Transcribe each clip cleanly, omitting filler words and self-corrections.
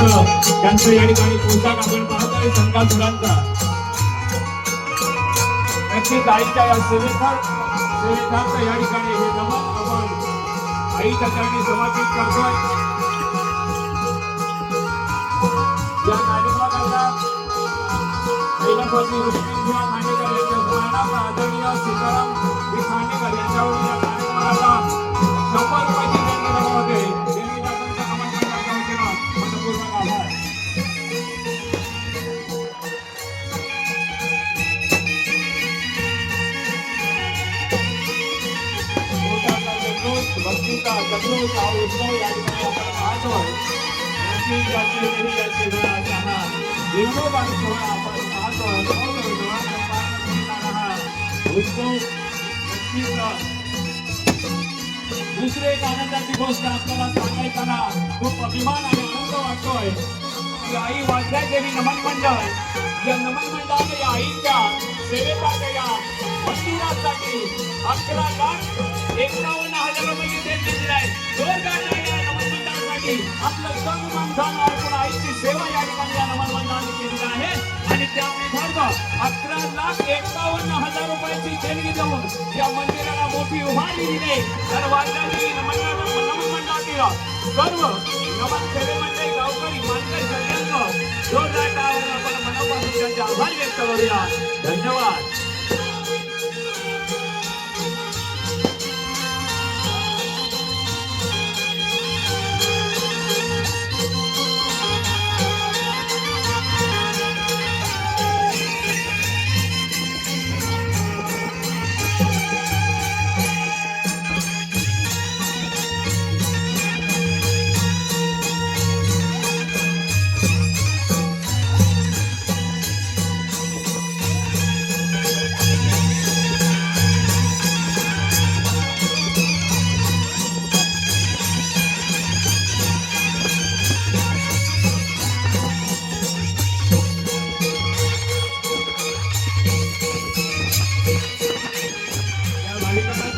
त्यांचं या ठिकाणी पोशाख आपण पाहतोय संकासुरांचा. नक्कीच आईच्या या सेवेखात या ठिकाणी हे नमन आपण आईच्या चरणी समर्पित करतोय. या कार्यक्रमाकरता कैलासवासी रुक्मिणीजी खांडेकर यांच्या स्मरणार्थ आदरणीय सीताराम ही खांडेकर यांच्याकडून या कार्यक्रमाला 100 रुपयाची देणगी देण्यात होते. देणगीदारांच्या आमंत्रणाच्या वतीनं मनपूर्वक आभार. भक्तीचा जल्लोष हा उत्सव या ठिकाणी आपण पाहतोय. दुसरी एक आनंदाची गोष्ट आपल्याला सांगायताना खूप अभिमान आणि आनंद वाटतोय की आई वाद्यादेवी नमन मंडळ या नमन मंडळाने या आईच्या सेवेसाठी या मंदिरासाठी 11,51,000 रुपये देणगी दिलाय. जोरदार नमन मंडळासाठी आपलं सर्व माणसांना अर्पण आईची सेवा या ठिकाणी या नमन मंडळाने केलेली आहे आणि त्यामुळे ठरव 11,51,000 रुपयाची देणगी देऊन या मंदिराला मोठी उभारी दिली. तर वाद्यादेवी नमन मंडळातील सर्व नमन सेवे मंडळी गावकरी मानकरी सगळ्यांना जोरदार आपण मनापासून त्यांचे आभार व्यक्त करूया. धन्यवाद.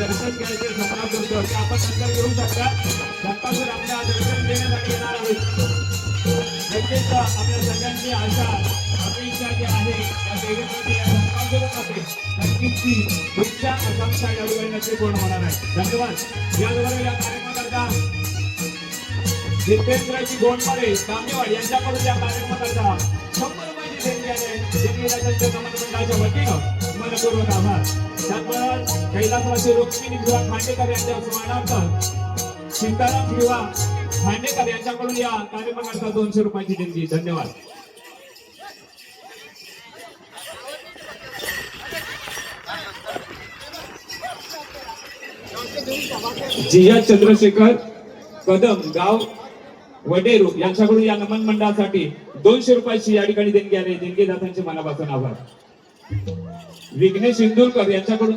दर्शन घ्यायचे सपना करतो आपण नंतर करू शकता. संकासुर आपल्या दर्शन देण्यासाठी येणार आहेत. नक्कीच आपल्या सगळ्यांची आशा अपेक्षा जी आहे त्या देवीसाठी या संकासुरासाठी नक्कीच ती इच्छा आकांक्षा या ठिकाणी नक्की पूर्ण होणार आहे. धन्यवाद. याबरोबर या कार्यक्रमाकरता जितेंद्रजी गोंडमारे कामेवाड यांच्याकडून या कार्यक्रमाकरता 100 रुपयाची देणगी आहे. देणगीदारांच्या नमन मंडळाच्या वतीनं मनपूर्वक आभार. त्याचबरोबर कैलासवासी रुक्मिणी खांडेकर यांच्या स्मरणार्थ सीताराम खांडेकर यांच्याकडून या कार्यक्रमाकरता 200 रुपयाची देणगी. धन्यवाद. जिया चंद्रशेखर कदम गाव वडेरू यांच्याकडून या नमन मंडळासाठी 200 रुपयाची या ठिकाणी देणगी आली. देणगीदारांचे मनापासून आभार. विघ्नेश इंदुरकर यांच्याकडून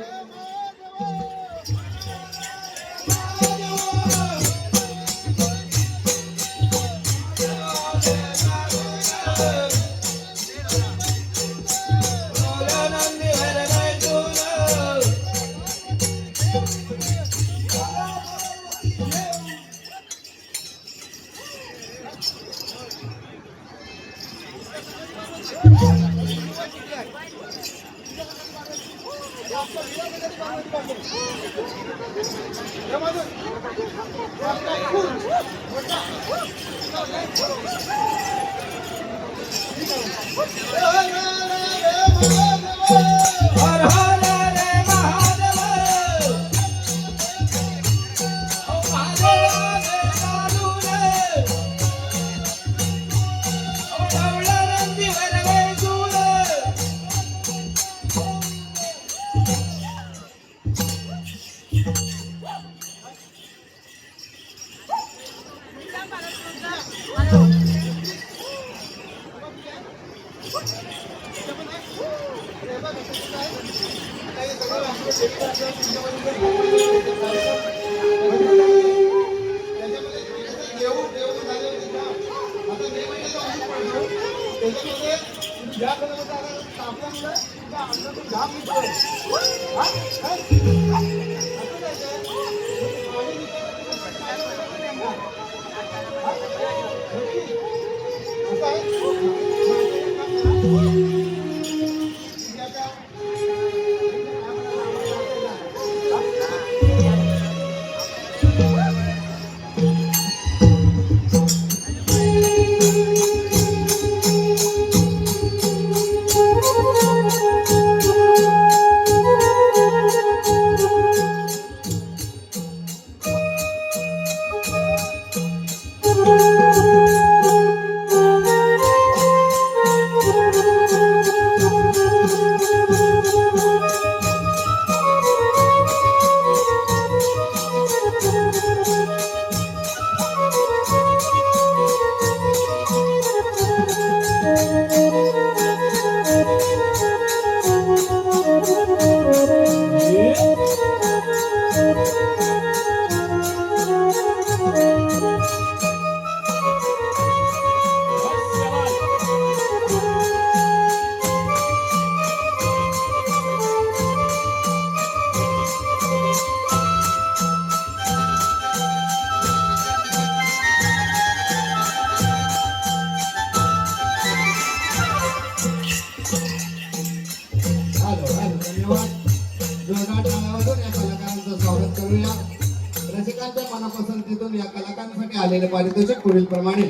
मनापसंतीतून या कलाकारांसाठी आलेले पारितोषिक पुढील प्रमाणे.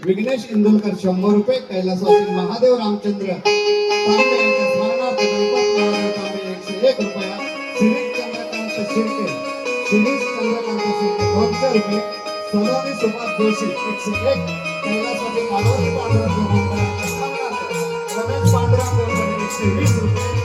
विघ्नेश इंदुलकर 100 रुपये, कैलासवासी महादेव रामचंद्र तांबे यांच्या स्मरणार्थ गणपत महादेव तांबे 101 रुपया, शिरीष चंद्रकांत शिर्के 200 रुपये, सलोनी सुभाष जोशी 101, कैलासवासी पार्वती पांडुरंग गोंधळकर स्मरणार्थ रमेश पांडुरंग गोंधळे 120 रुपये,